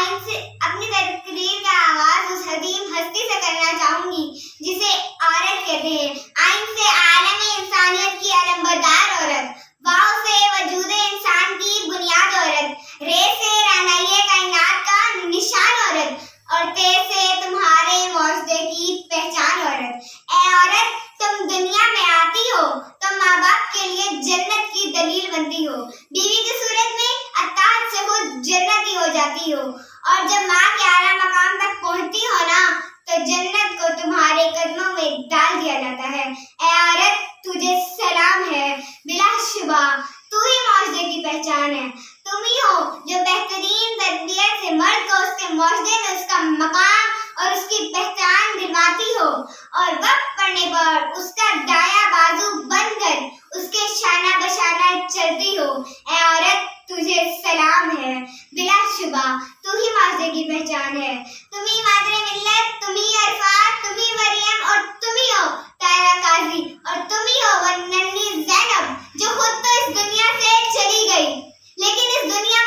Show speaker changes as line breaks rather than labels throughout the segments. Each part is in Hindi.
आइन से अपनी तकरीर का आगाज उस हदीम हस्ती से करना चाहूंगी जिसे औरत कहते हैं। आइन से आलम इंसानियत की अलंबरदार औरत, वाव से वजूदे इंसान की बुनियाद औरत, रे से रानाइए कायनात का निशान औरत, और ते से तुम्हारे मौजूदे की पहचान औरत। ए औरत, तुम दुनिया में आती हो तो माँ बाप के लिए जन्नत की दलील बनती हो। बीवी की सूरत में अताअत से खुद जन्नती हो जाती हो, और जब माँ के आला मकाम तक पहुँचती हो ना तो जन्नत को तुम्हारे कदमों में डाल दिया जाता है। ए औरत, तुझे सलाम है, बिलाशुबा तू ही मौजूदे की पहचान है। तुम ही हो जो बेहतरीन तरबियत से मर्द को उसके मौजूदे में उसका मकाम और उसकी पहचान दिलवाती हो, और वक्त पड़ने पर उसका दाया बाजू बनकर उसके शाना बशाना चलती हो। ए औरत, तुझे सलाम है, बिलाशुबा तू ही मौजूदे की पहचान है। तुम ही मादरे मिल्लत, तुम ही अरफात, तुम ही मरियम, और तुम ही हो तारा काजी, और तुम ही हो वो नन्ही ज़ैनब जो खुद तो इस दुनिया से चली गई, लेकिन इस दुनिया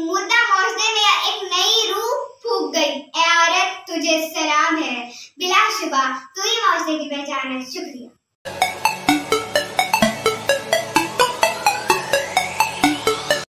मुर्दा मौजूदे में एक नई रूह फूंक गई। ए औरत, तुझे सलाम है, बिलाशुबा तू ही मौजूदे की पहचान है। शुक्रिया।